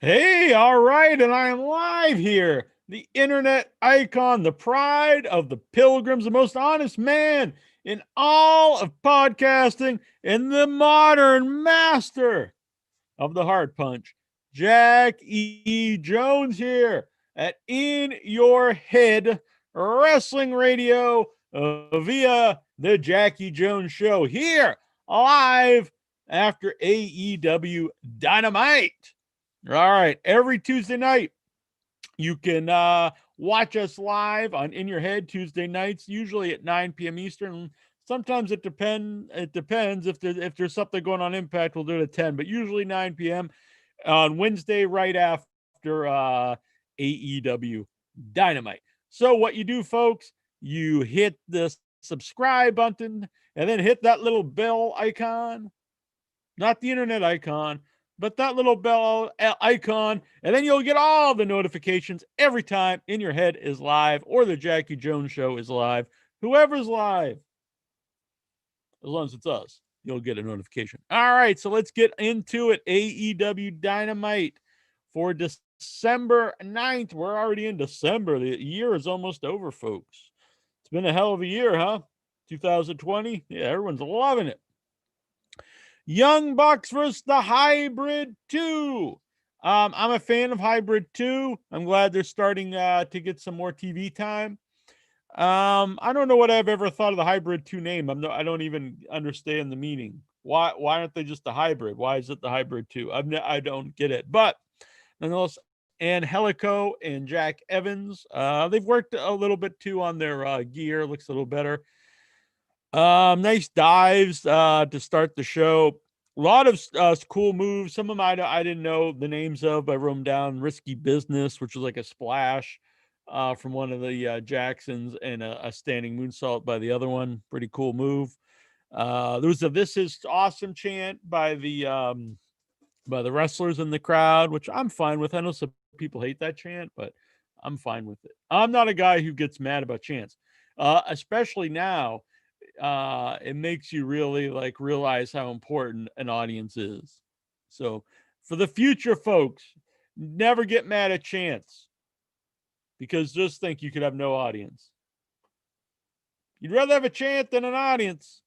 Hey, all right, and I am live here. The internet icon, the pride of the pilgrims, the most honest man in all of podcasting, and the modern master of the heart punch, Jack E. Jones here at In Your Head Wrestling Radio via the Jackie Jones Show here live after AEW Dynamite. All right, every Tuesday night you can watch us live on In Your Head Tuesday nights, usually at 9 p.m. Eastern. Sometimes it depends if there's something going on Impact, we'll do it at 10, but usually 9 p.m. on Wednesday right after AEW Dynamite. So what you do, folks, you hit the subscribe button and then hit that little bell icon, not the internet icon, but that little bell icon, and then you'll get all the notifications every time In Your Head is live or the Jackie Jones Show is live. Whoever's live, as long as it's us, you'll get a notification. All right, so let's get into it. AEW Dynamite for December 9th. We're already in December. The year is almost over, folks. It's been a hell of a year, huh? 2020. Yeah, everyone's loving it. Young Bucks versus the Hybrid 2. I'm a fan of Hybrid 2. I'm glad they're starting to get some more TV time. I don't know what I've ever thought of the Hybrid 2 name. I don't even understand the meaning. Why aren't they just the Hybrid? Why is it the Hybrid 2? I don't get it. But nonetheless, Angelico and Jack Evans, they've worked a little bit too on their gear. Looks a little better. Nice dives to start the show. A lot of cool moves. Some of them I didn't know the names of. I wrote them down. Risky Business, which was like a splash from one of the Jacksons, and a standing moonsault by the other one. Pretty cool move. There was a "This is awesome" chant by the wrestlers in the crowd, which I'm fine with. I know some people hate that chant, but I'm fine with it. I'm not a guy who gets mad about chants, especially now. It makes you really like realize how important an audience is. So for the future, folks, never get mad at chants, because just think you could have no audience. You'd rather have a chant than an audience.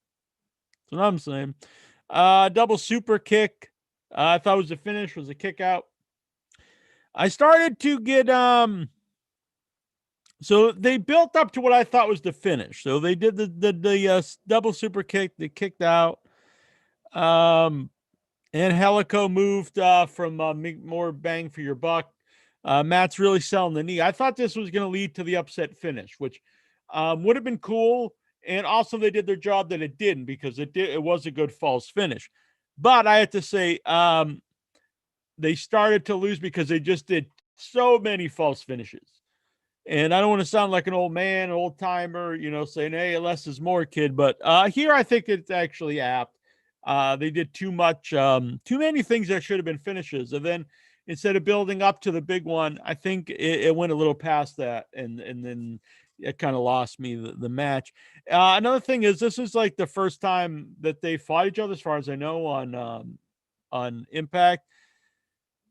That's what I'm saying. Double super kick. I thought was a finish, was a kick out. I started to get so they built up to what I thought was the finish. So they did the double super kick, they kicked out. And Helico moved from more bang for your buck. Matt's really selling the knee. I thought this was going to lead to the upset finish, which would have been cool. And also, they did their job that it didn't, because it was a good false finish. But I have to say, they started to lose because they just did so many false finishes. And I don't want to sound like an old man, an old timer, saying, hey, less is more, kid. But here I think it's actually apt. They did too many things that should have been finishes. And then instead of building up to the big one, I think it went a little past that. And then it kind of lost me the match. Another thing is, this is like the first time that they fought each other, as far as I know, on Impact.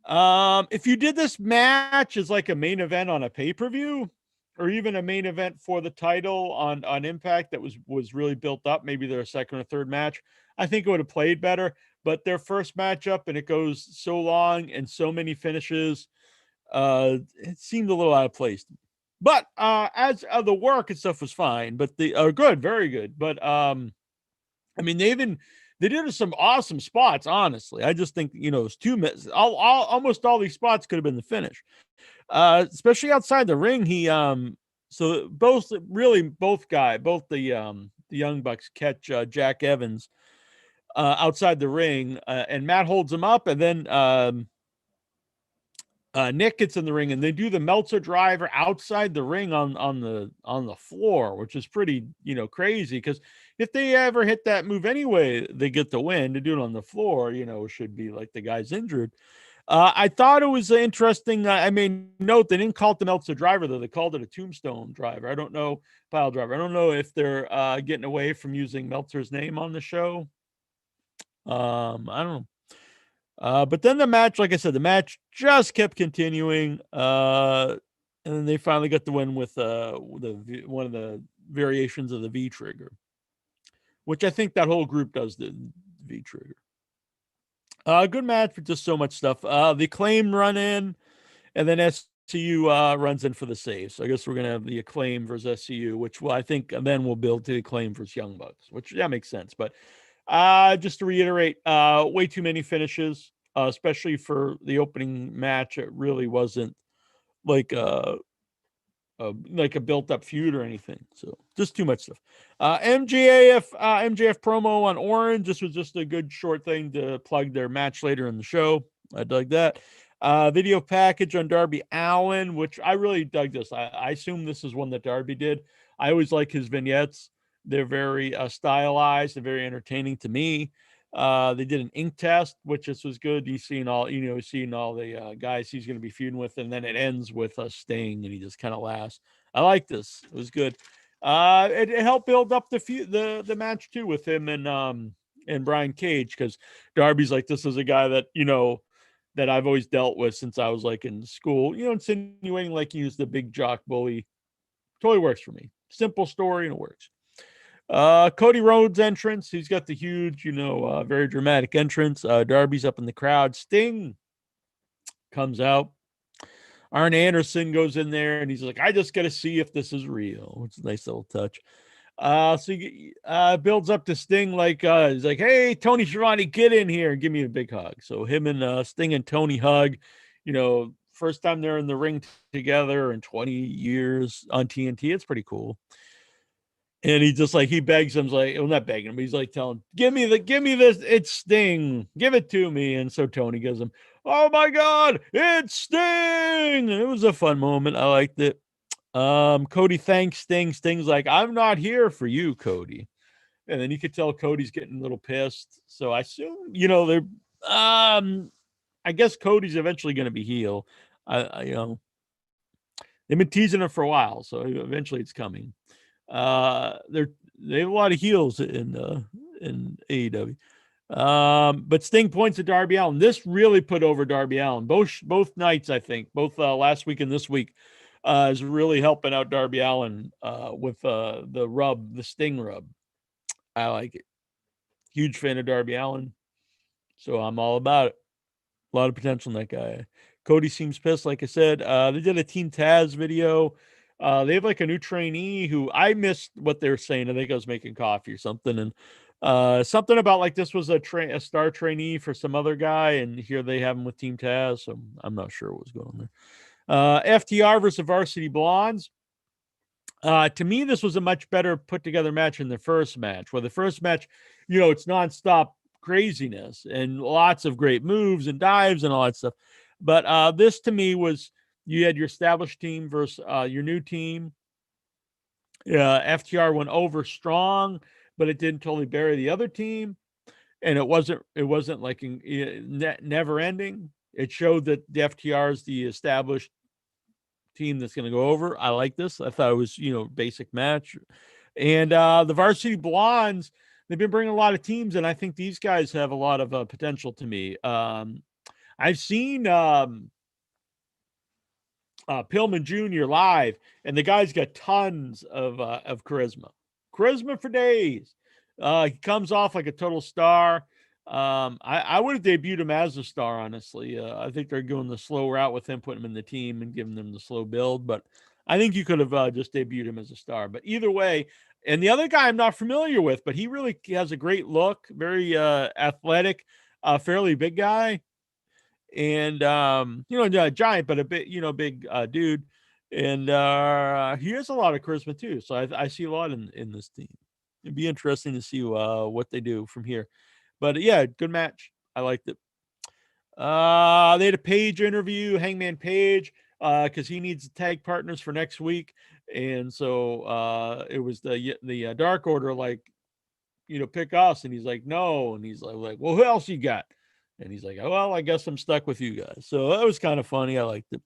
If you did this match as like a main event on a pay-per-view, or even a main event for the title on Impact that was really built up, maybe their second or third match, I think it would have played better. But their first matchup, and it goes so long and so many finishes, it seemed a little out of place. But as the work and stuff was fine, but the good, very good. But I mean, they did some awesome spots. Honestly, I just think it's two minutes. Almost all these spots could have been the finish, especially outside the ring. So both the Young Bucks catch Jack Evans outside the ring, and Matt holds him up, and then Nick gets in the ring, and they do the Meltzer driver outside the ring on the floor, which is pretty crazy, because if they ever hit that move anyway, they get the win. To do it on the floor, should be like the guy's injured. I thought it was interesting. I mean, note they didn't call it the Meltzer driver, though. They called it a tombstone driver. I don't know, pile driver. I don't know if they're getting away from using Meltzer's name on the show. I don't know. But then the match, like I said, the match just kept continuing. And then they finally got the win with one of the variations of the V trigger, which I think that whole group does the V trigger. Good match with just so much stuff. The Acclaim run in, and then SCU runs in for the save. So I guess we're gonna have the Acclaim versus SCU, which I think then we'll build to the Acclaim versus Young Bucks, which that makes sense. But just to reiterate, way too many finishes, especially for the opening match. It really wasn't like like a built-up feud or anything. So just too much stuff. MJF promo on Orange. This was just a good short thing to plug their match later in the show. I dug that. Video package on Darby Allin, which I really dug this. I assume this is one that Darby did. I always like his vignettes. They're very stylized and very entertaining to me. They did an ink test, which this was good. He's seeing all the guys he's going to be feuding with, and then it ends with a Sting, and he just kind of laughs. I like this. It was good. It helped build up the match too with him and Brian Cage, because Darby's like, this is a guy that that I've always dealt with since I was like in school. Insinuating like he was the big jock bully. Totally works for me. Simple story, and it works. Cody Rhodes entrance. He's got the huge, very dramatic entrance. Darby's up in the crowd. Sting comes out. Arn Anderson goes in there and he's like, I just got to see if this is real. It's a nice little touch. So he builds up to Sting like, he's like, hey, Tony Schiavone, get in here and give me a big hug. So him and Sting and Tony hug, first time they're in the ring together in 20 years on TNT. It's pretty cool. And he just like, he begs him, like, well, not begging him, but he's like telling, give me this, it's Sting, give it to me. And so Tony gives him, oh my God, it's Sting. It was a fun moment. I liked it. Cody thanks Sting. Sting's like, I'm not here for you, Cody. And then you could tell Cody's getting a little pissed. So I assume, they're, I guess Cody's eventually going to be heel. They've been teasing him for a while, so eventually it's coming. They have a lot of heels in AEW. But Sting points at Darby Allin. This really put over Darby Allin. Both nights, I think, both last week and this week, is really helping out Darby Allin with the Sting rub. I like it. Huge fan of Darby Allin, so I'm all about it. A lot of potential in that guy. Cody seems pissed, like I said. They did a Team Taz video. They have like a new trainee who I missed what they were saying. I think I was making coffee or something, and something about like this was a star trainee for some other guy, and here they have him with Team Taz. So I'm not sure what was going on there. FTR versus Varsity Blondes. To me, this was a much better put together match than the first match. Where the first match, it's nonstop craziness and lots of great moves and dives and all that stuff. But this to me was, you had your established team versus your new team. FTR went over strong, but it didn't totally bury the other team, and it wasn't like never ending. It showed that the FTR is the established team that's going to go over. I like this. I thought it was basic match, and the Varsity Blondes. They've been bringing a lot of teams, and I think these guys have a lot of potential to me. I've seen Pillman Jr. live, and the guy's got tons of charisma. Charisma for days. He comes off like a total star. I would have debuted him as a star, honestly. I think they're going the slow route with him, putting him in the team and giving them the slow build. But I think you could have just debuted him as a star. But either way, and the other guy I'm not familiar with, but he really has a great look, very athletic, fairly big guy. And giant, but a bit, big dude. And he has a lot of charisma too. So I see a lot in this team. It'd be interesting to see what they do from here. But yeah, good match. I liked it. They had a Page interview, Hangman Page, because he needs tag partners for next week. And so it was the Dark Order, like, pick us. And he's like, no. And he's like, well, who else you got? And he's like, oh, well, I guess I'm stuck with you guys. So that was kind of funny. I liked it.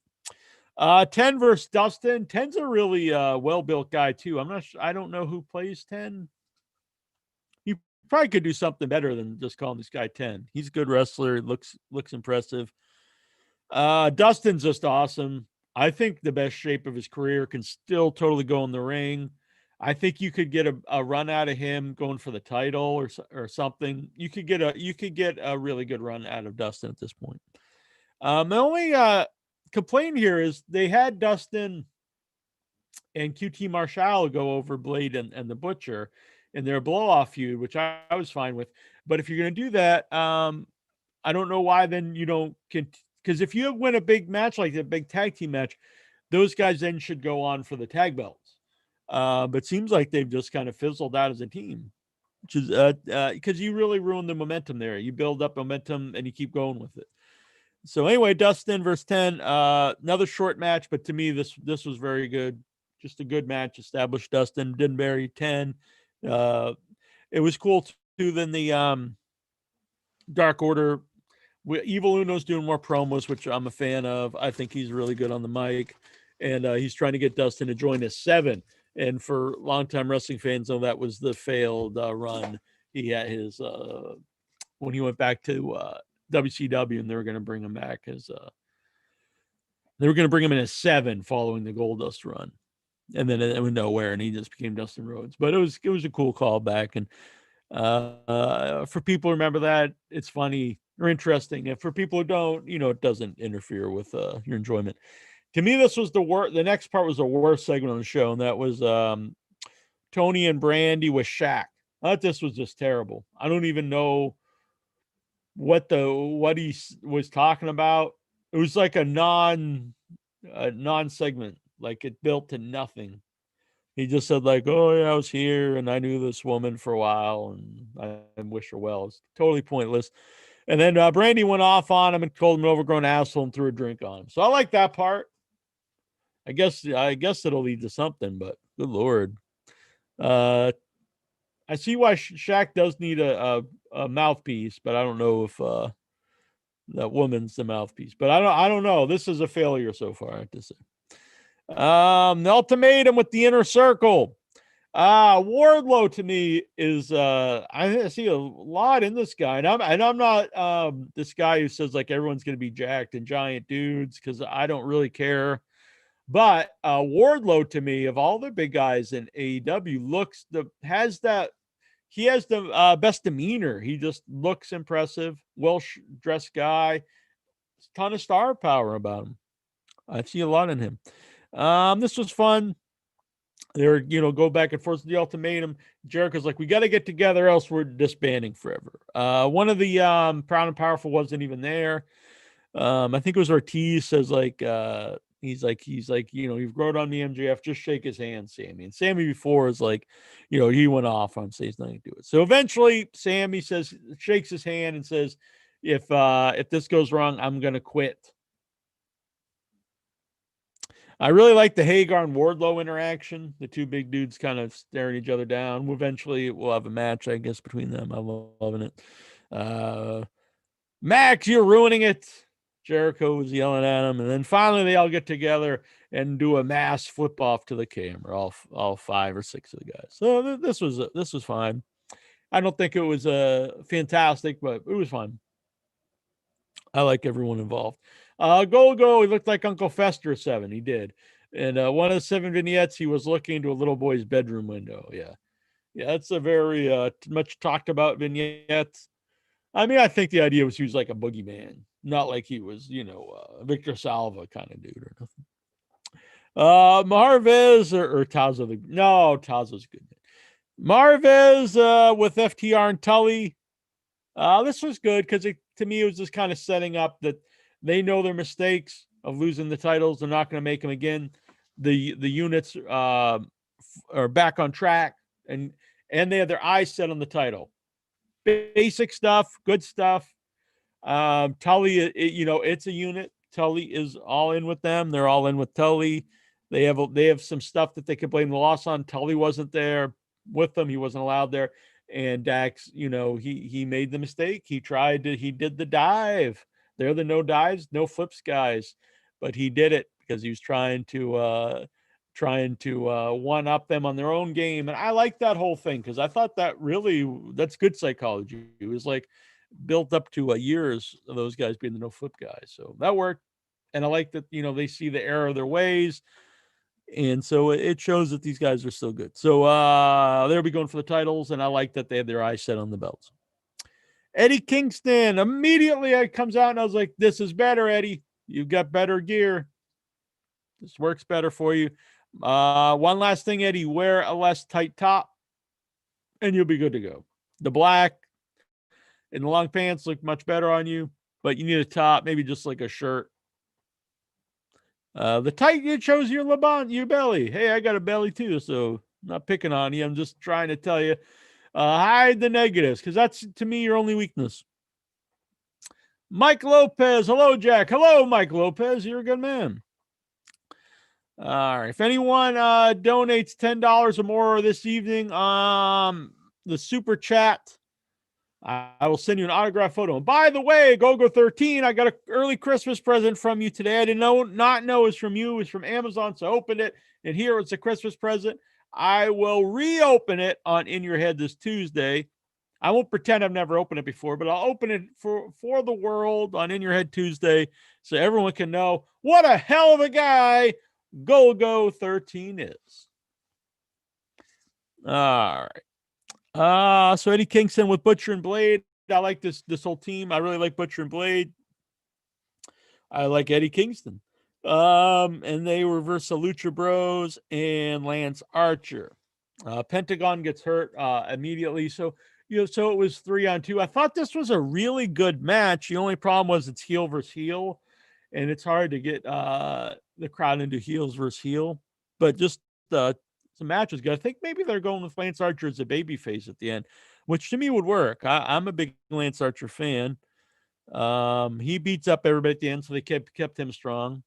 10 versus Dustin. 10's a really well-built guy too. I don't know who plays 10. He probably could do something better than just calling this guy 10. He's a good wrestler. Looks impressive. Dustin's just awesome. I think the best shape of his career, can still totally go in the ring. I think you could get a run out of him going for the title or something. You could get a really good run out of Dustin at this point. The only complaint here is they had Dustin and QT Marshall go over Blade and the Butcher in their blow off feud, which I was fine with. But if you're going to do that, I don't know why then you don't, because if you win a big match like that, big tag team match, those guys then should go on for the tag belts. But it seems like they've just kind of fizzled out as a team, which is because you really ruin the momentum there. You build up momentum and you keep going with it. So anyway, Dustin versus 10, another short match, but to me this was very good. Just a good match. Established Dustin, didn't bury 10. It was cool too. Then the Dark Order, Evil Uno's doing more promos, which I'm a fan of. I think he's really good on the mic, and he's trying to get Dustin to join his 7. And for longtime wrestling fans, know that was the failed run. He had his when he went back to WCW, and they were going to bring him back as they were going to bring him in as 7 following the Goldust run, and then it went nowhere, and he just became Dustin Rhodes. But it was a cool callback, and for people who remember that, it's funny or interesting. And for people who don't, it doesn't interfere with your enjoyment. To me, this was the worst. The next part was the worst segment on the show, and that was Tony and Brandy with Shaq. I thought this was just terrible. I don't even know what he was talking about. It was like a non segment, like it built to nothing. He just said like, "Oh yeah, I was here and I knew this woman for a while and I wish her well." It's totally pointless. And then Brandy went off on him and called him an overgrown asshole and threw a drink on him. So I like that part. I guess it'll lead to something, but good Lord. I see why Shaq does need a mouthpiece, but I don't know if that woman's the mouthpiece. But I don't know. This is a failure so far, I have to say. The ultimatum with the Inner Circle. Wardlow to me is I see a lot in this guy, and I'm not this guy who says like everyone's gonna be jacked and giant dudes, because I don't really care. But Wardlow to me, of all the big guys in AEW, has the best demeanor. He just looks impressive, well-dressed guy, ton of star power about him. I see a lot in him. This was fun. They're, go back and forth with the ultimatum. Jericho's like, we got to get together, else we're disbanding forever. One of the Proud and Powerful wasn't even there. I think it was Ortiz says like, he's like, you've grown on the MJF, just shake his hand, Sammy. And Sammy before is like, he went off on saying nothing to do it. So eventually Sammy shakes his hand and says, if this goes wrong, I'm going to quit. I really like the Hagar and Wardlow interaction. The two big dudes kind of staring each other down. Eventually, we'll have a match, I guess, between them. I'm loving it. Max, you're ruining it. Jericho was yelling at him. And then finally, they all get together and do a mass flip off to the camera, all 5 or 6 of the guys. So this was fine. I don't think it was fantastic, but it was fun. I like everyone involved. Golgo, he looked like Uncle Fester 7. He did. And one of the 7 vignettes, he was looking into a little boy's bedroom window. Yeah. That's a very much talked about vignette. I mean, I think the idea was he was like a boogeyman, not like he was, Victor Salva kind of dude or nothing. Marvez or Tazo. Tazo's good. Marvez with FTR and Tully. This was good because to me, it was just kind of setting up that they know their mistakes of losing the titles. They're not going to make them again. The units are back on track, and they have their eyes set on the title. Basic stuff, good stuff. Tully, it's a unit. Tully is all in with them. They're all in with Tully. They have some stuff that they could blame the loss on. Tully wasn't there with them. He wasn't allowed there. And Dax, he made the mistake. He did the dive. They're the no dives, no flips guys, but he did it because he was trying to trying to one up them on their own game. And I like that whole thing because I thought that's good psychology. It was like built up to years of those guys being the no flip guys. So that worked. And I like that, they see the error of their ways. And so it shows that these guys are still good. So they'll be going for the titles. And I like that they have their eyes set on the belts. Eddie Kingston, immediately it comes out and I was like, this is better, Eddie. You've got better gear. This works better for you. One last thing, Eddie, wear a less tight top and you'll be good to go. The black and the long pants look much better on you, but you need a top, maybe just like a shirt. The tight, it shows your belly. Hey, I got a belly too, so I'm not picking on you. I'm just trying to tell you, hide the negatives, because that's, to me, your only weakness. Mike Lopez. Hello, Jack. Hello, Mike Lopez. You're a good man. All right. If anyone donates $10 or more this evening, the super chat, I will send you an autograph photo. And by the way, Gogo13, I got an early Christmas present from you today. I did not know it was from you. It was from Amazon, so I opened it, and here it's a Christmas present. I will reopen it on In Your Head this Tuesday. I won't pretend I've never opened it before, but I'll open it for the world on In Your Head Tuesday so everyone can know what a hell of a guy Gogo13 is. All right. So Eddie Kingston with Butcher and Blade. I like this whole team. I really like Butcher and Blade. I like Eddie Kingston. And they reverse the Lucha Bros and Lance Archer. Pentagon gets hurt immediately. So it was 3-on-2. I thought this was a really good match. The only problem was it's heel versus heel, and it's hard to get the crowd into heels versus heel. But just some matches good. I think maybe they're going with Lance Archer as a babyface at the end, which to me would work. I'm a big Lance Archer fan. He beats up everybody at the end, so they kept him strong.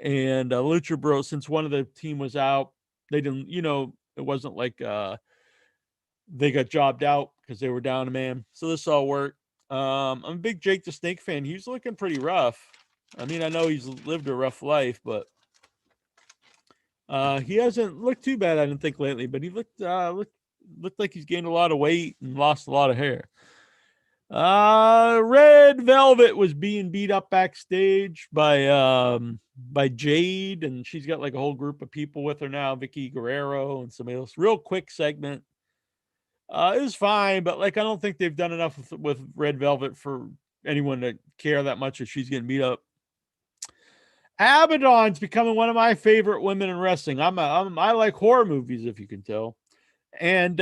And Lucha Bros, since one of the team was out, they didn't, it wasn't like they got jobbed out because they were down a man. So this all worked. I'm a big Jake the Snake fan. He's looking pretty rough. I mean, I know he's lived a rough life, but he hasn't looked too bad, I didn't think, lately. But he looked like he's gained a lot of weight and lost a lot of hair. Red Velvet was being beat up backstage by Jade, and she's got like a whole group of people with her now, Vicky Guerrero and somebody else. Real quick segment. It was fine, but like I don't think they've done enough with Red Velvet for anyone to care that much if she's getting beat up. Abaddon's becoming one of my favorite women in wrestling. I like horror movies, if you can tell, and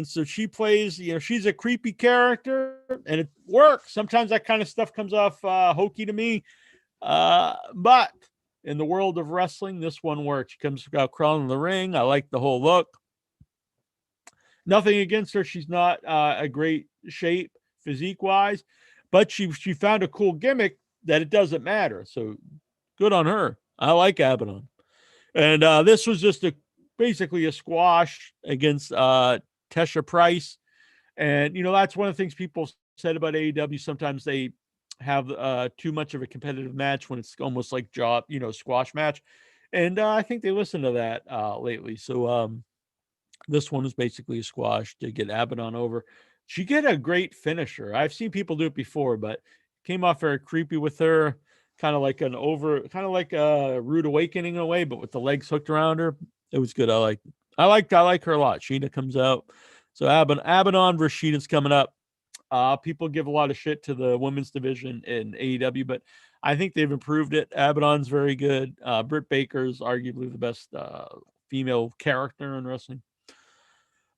so she plays. She's a creepy character, and it works. Sometimes that kind of stuff comes off hokey to me, but in the world of wrestling, this one works. She comes out crawling in the ring. I like the whole look. Nothing against her. She's not a great shape physique-wise, but she found a cool gimmick that it doesn't matter. So good on her. I like Abaddon. And this was just basically a squash against Tesha Price. And, that's one of the things people said about AEW. Sometimes they have too much of a competitive match when it's almost like squash match. And I think they listened to that lately. So this one is basically a squash to get Abaddon over. She get a great finisher. I've seen people do it before, but came off very creepy with her, kind of like a rude awakening in a way, but with the legs hooked around her. It was good. I like her a lot. Sheena comes out. So Abaddon versus Sheena's coming up. People give a lot of shit to the women's division in AEW, but I think they've improved it. Abaddon's very good. Britt Baker's arguably the best female character in wrestling.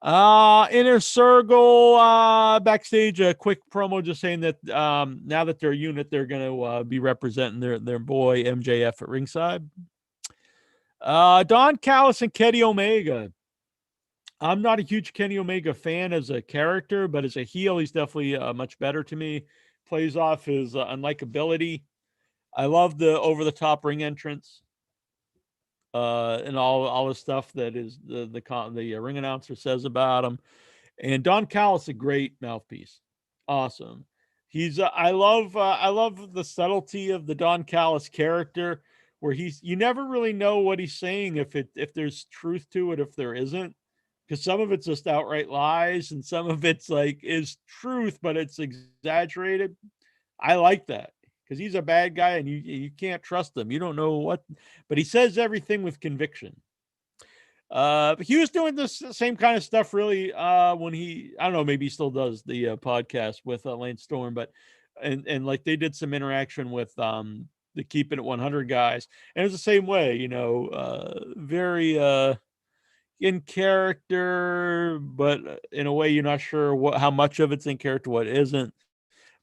Inner Circle backstage, a quick promo just saying that now that they're a unit, they're going to be representing their boy MJF at ringside. Don Callis and Kenny Omega. I'm not a huge Kenny Omega fan as a character, but as a heel, he's definitely much better to me. Plays off his unlikability. I love the over-the-top ring entrance. And all the stuff that is the ring announcer says about him. And Don Callis, a great mouthpiece. Awesome. He's I love the subtlety of the Don Callis character where you never really know what he's saying, if there's truth to it, if there isn't, because some of it's just outright lies and some of it's like is truth, but it's exaggerated. I like that because he's a bad guy and you can't trust him. You don't know what, but he says everything with conviction. But he was doing this same kind of stuff really when I don't know, maybe he still does the podcast with Lance Storm, but and like they did some interaction with the Keeping It 100 guys, and it's the same way, very in character, but in a way you're not sure how much of it's in character, what isn't.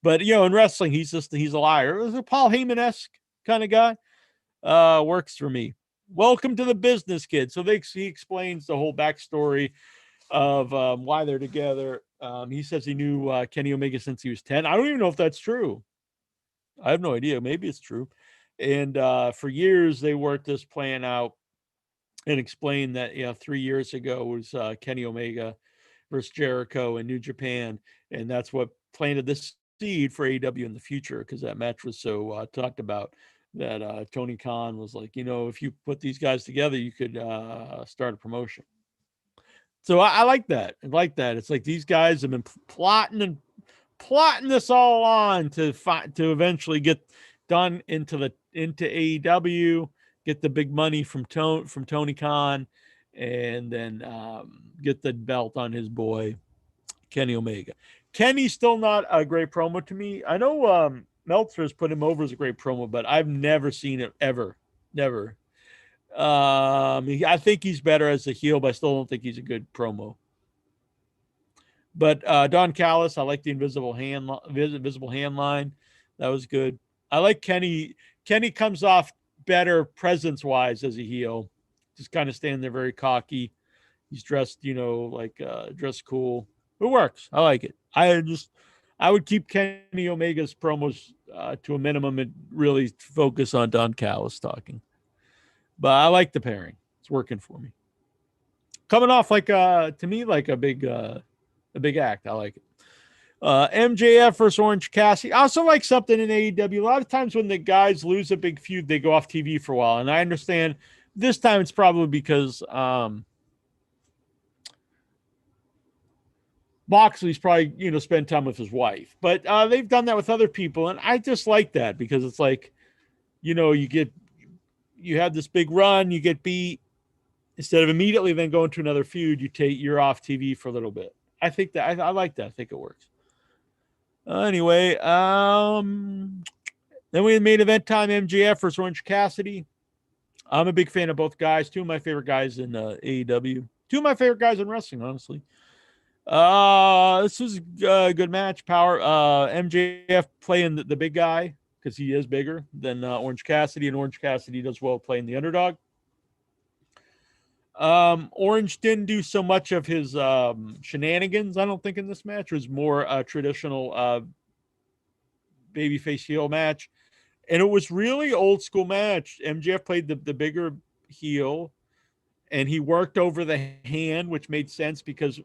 But in wrestling, he's a liar. It was a Paul Heyman-esque kind of guy. Works for me. Welcome to the business, kid. So he explains the whole backstory of why they're together. He says he knew Kenny Omega since he was 10. I don't even know if that's true. I have no idea. Maybe it's true. And for years, they worked this plan out and explained that 3 years ago was Kenny Omega versus Jericho in New Japan, and that's what planted this seed for AEW in the future, because that match was so talked about that Tony Khan was like, if you put these guys together, you could start a promotion. So I like that. I like that. It's like these guys have been plotting this all on to eventually get done into AEW, get the big money from Tony Khan, and then get the belt on his boy Kenny Omega. Kenny's still not a great promo to me. I know Meltzer has put him over as a great promo, but I've never seen it ever. Never. I think he's better as a heel, but I still don't think he's a good promo. But Don Callis, I like the invisible hand line. That was good. I like Kenny. Kenny comes off better presence-wise as a heel. Just kind of standing there very cocky. He's dressed, dressed cool. It works. I like it. I would keep Kenny Omega's promos to a minimum and really focus on Don Callis talking. But I like the pairing. It's working for me. Coming off to me like a big act. I like it. MJF versus Orange Cassidy. I also like something in AEW. A lot of times when the guys lose a big feud, they go off TV for a while. And I understand this time it's probably because Moxley's probably, spend time with his wife. But they've done that with other people. And I just like that because it's like, you have this big run, you get beat. Instead of immediately then going to another feud, you're off TV for a little bit. I think that I like that. I think it works. Anyway, then we had main event time, MJF versus Orange Cassidy. I'm a big fan of both guys. Two of my favorite guys in AEW. Two of my favorite guys in wrestling, honestly. This was a good match. MJF playing the big guy because he is bigger than Orange Cassidy, and Orange Cassidy does well playing the underdog. Orange didn't do so much of his shenanigans, I don't think, in this match. It was more a traditional babyface heel match. And it was really old school match. MJF played the bigger heel, and he worked over the hand, which made sense because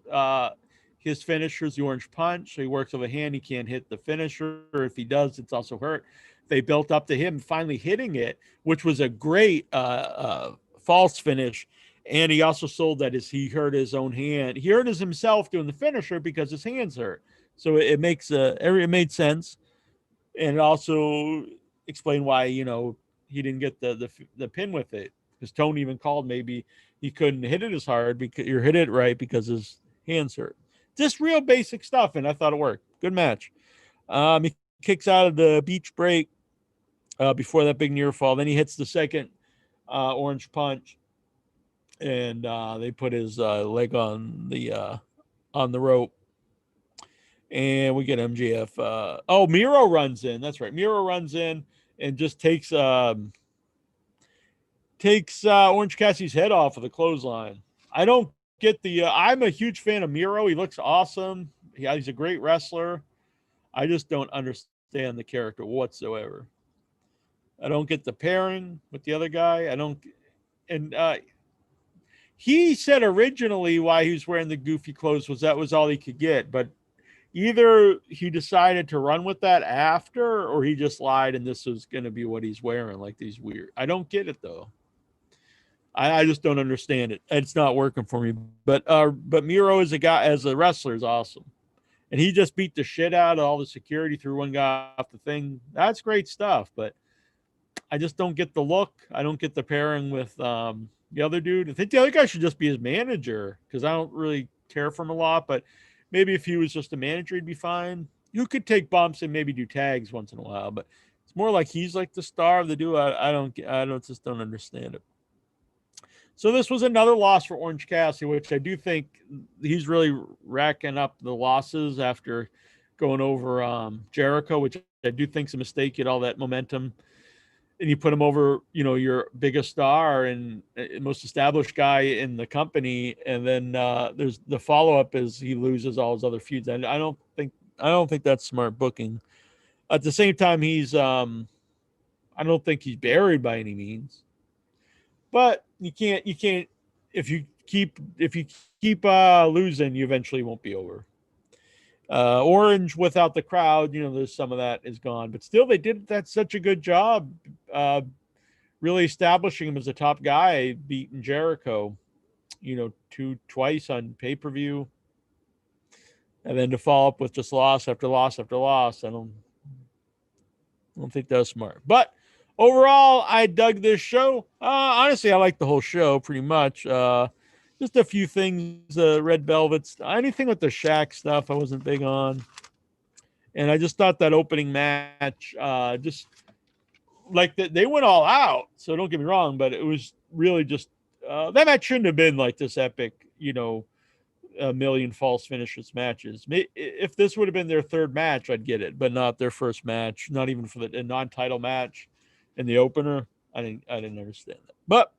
his finisher is the orange punch. So he works over the hand. He can't hit the finisher. If he does, it's also hurt. They built up to him finally hitting it, which was a great false finish. And he also sold that he hurt his own hand. He hurt himself doing the finisher because his hands hurt. So it made sense. And it also explained why, he didn't get the pin with it. Because Tony even called maybe he couldn't hit it as hard because you hit it right because his hands hurt. Just real basic stuff, and I thought it worked. Good match. He kicks out of the beach break before that big near fall. Then he hits the second orange punch. And they put his leg on the rope, and we get MJF. Miro runs in. That's right. Miro runs in and just takes Orange Cassidy's head off of the clothesline. I don't get I'm a huge fan of Miro. He looks awesome. He's a great wrestler. I just don't understand the character whatsoever. I don't get the pairing with the other guy. He said originally why he was wearing the goofy clothes was that was all he could get, but either he decided to run with that after, or he just lied and this was going to be what he's wearing, like these weird. I don't get it though. I just don't understand it. It's not working for me. But Miro as a guy, as a wrestler, is awesome, and he just beat the shit out of all the security, threw one guy off the thing. That's great stuff, but I just don't get the look. I don't get the pairing with the other dude. I think the other guy should just be his manager because I don't really care for him a lot. But maybe if he was just a manager, he'd be fine. You could take bumps and maybe do tags once in a while, but it's more like he's like the star of the duo. I don't just don't understand it. So this was another loss for Orange Cassidy, which I do think he's really racking up the losses after going over Jericho, which I do think's a mistake. Get all that momentum, and you put him over, your biggest star and most established guy in the company, and then there's the follow up is he loses all his other feuds. And I don't think that's smart booking. At the same time, I don't think he's buried by any means. But you can't if you keep losing, you eventually won't be over. Orange without the crowd, there's some of that is gone, but still they did that such a good job, really establishing him as a top guy, beating Jericho, twice on pay-per-view, and then to follow up with just loss after loss after loss. I don't think that was smart, but overall, I dug this show. Honestly, I like the whole show pretty much. Just a few things, Red Velvets, anything with the Shaq stuff, I wasn't big on. And I just thought that opening match, just like they went all out. So don't get me wrong, but it was really just that match shouldn't have been like this epic, a million false finishes matches. If this would have been their third match, I'd get it, but not their first match. Not even for the non-title match in the opener. I didn't understand that. But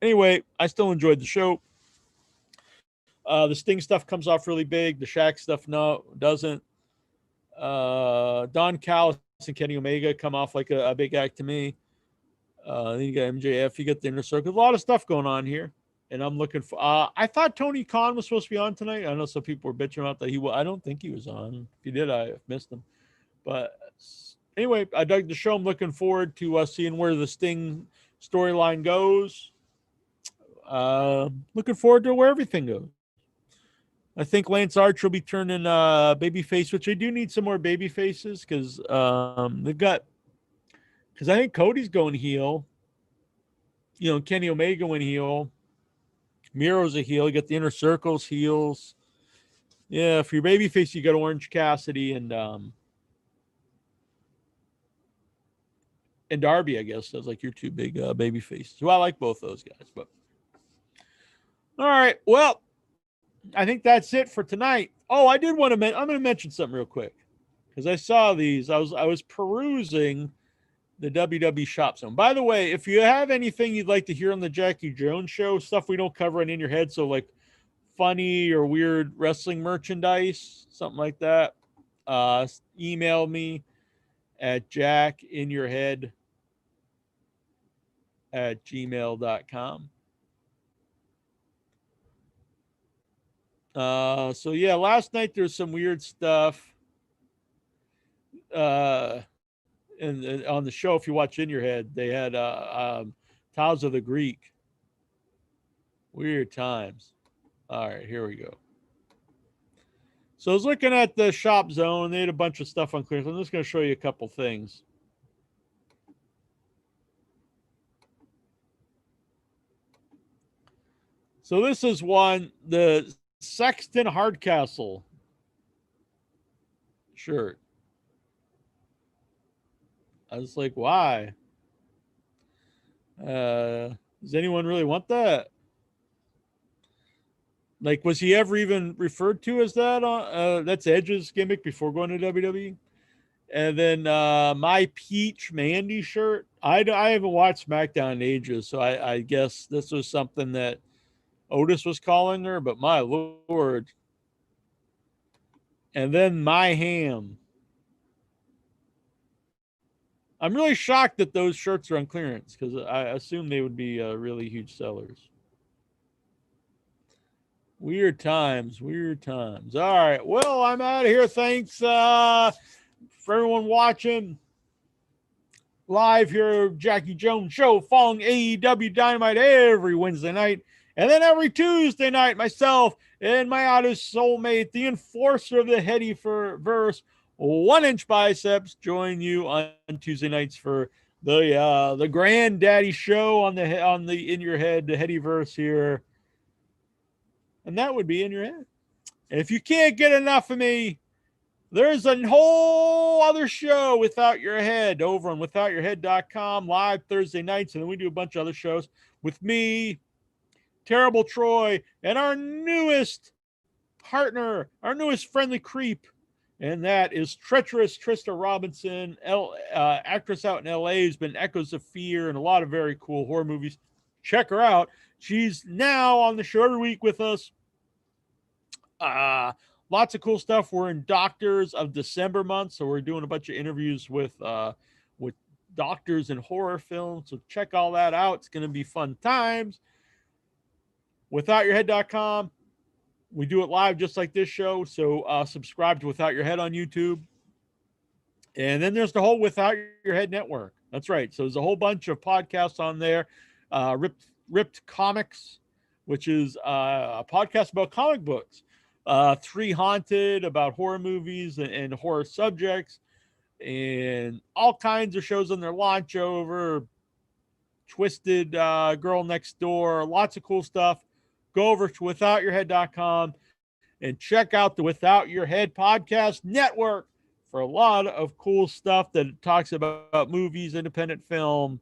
anyway, I still enjoyed the show. The Sting stuff comes off really big. The Shaq stuff doesn't. Don Callis and Kenny Omega come off like a big act to me. Then you got MJF. You got the Inner Circle. A lot of stuff going on here. And I'm looking for. I thought Tony Khan was supposed to be on tonight. I know some people were bitching about that. I don't think he was on. If he did, I missed him. But anyway, I dug the show. I'm looking forward to seeing where the Sting storyline goes. Looking forward to where everything goes. I think Lance Archer will be turning babyface, which I do need some more baby faces because they've got. Because I think Cody's going heel. Kenny Omega went heel. Miro's a heel. You got the Inner Circle's heels. Yeah, for your babyface, you got Orange Cassidy and Darby, I guess. That's like your two big baby faces. So I like both those guys. But all right, well, I think that's it for tonight. Oh, I did want to I'm going to mention something real quick because I saw these. I was perusing the WWE Shop Zone. By the way, if you have anything you'd like to hear on the Jackie Jones show, stuff we don't cover in Your Head, so like funny or weird wrestling merchandise, something like that, email me at jackinyourhead@gmail.com. So yeah, last night there's some weird stuff. And on the show, if you watch In Your Head, they had Tales of the Greek. Weird times. All right, here we go. So I was looking at the Shop Zone. They had a bunch of stuff on clearance. I'm just going to show you a couple things. So this is one, the Sexton Hardcastle shirt. I was like, why? Does anyone really want that? Like, was he ever even referred to as that? That's Edge's gimmick before going to WWE. And then my Peach Mandy shirt. I haven't watched SmackDown in ages, so I guess this was something that Otis was calling her, but my Lord. And then my ham. I'm really shocked that those shirts are on clearance because I assume they would be really huge sellers. Weird times, weird times. All right. Well, I'm out of here. Thanks for everyone watching live here, Jackie Jones Show, following AEW Dynamite every Wednesday night. And then every Tuesday night, myself and my artist soulmate, the enforcer of the Heady verse, 1 Inch Biceps, join you on Tuesday nights for the granddaddy show on the In Your Head, the Heady verse here. And that would be In Your Head. And if you can't get enough of me, there's a whole other show, Without Your Head, over on withoutyourhead.com, live Thursday nights. And then we do a bunch of other shows with me, Terrible Troy, and our newest partner, our newest friendly creep. And that is Treacherous Trista Robinson, actress out in LA, who's been Echoes of Fear and a lot of very cool horror movies. Check her out. She's now on the show every week with us. Lots of cool stuff. We're in Doctors of December month, so we're doing a bunch of interviews with doctors in horror films. So check all that out. It's going to be fun times. Withoutyourhead.com. We do it live just like this show. So subscribe to Without Your Head on YouTube. And then there's the whole Without Your Head network. That's right. So there's a whole bunch of podcasts on there. Ripped Comics, which is a podcast about comic books. 3 Haunted, about horror movies and horror subjects, and all kinds of shows on their launch over. Twisted Girl Next Door, lots of cool stuff. Go over to withoutyourhead.com and check out the Without Your Head podcast network for a lot of cool stuff that talks about movies, independent film,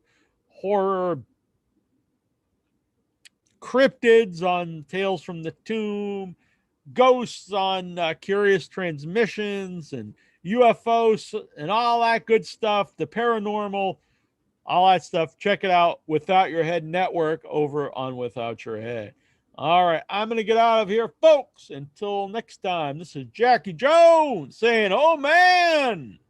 horror, cryptids on Tales from the Tomb, ghosts on Curious Transmissions, and UFOs and all that good stuff, the paranormal, all that stuff. Check it out, Without Your Head network over on Without Your Head. All right, I'm going to get out of here, folks. Until next time, this is Jackie Jones saying, oh, man.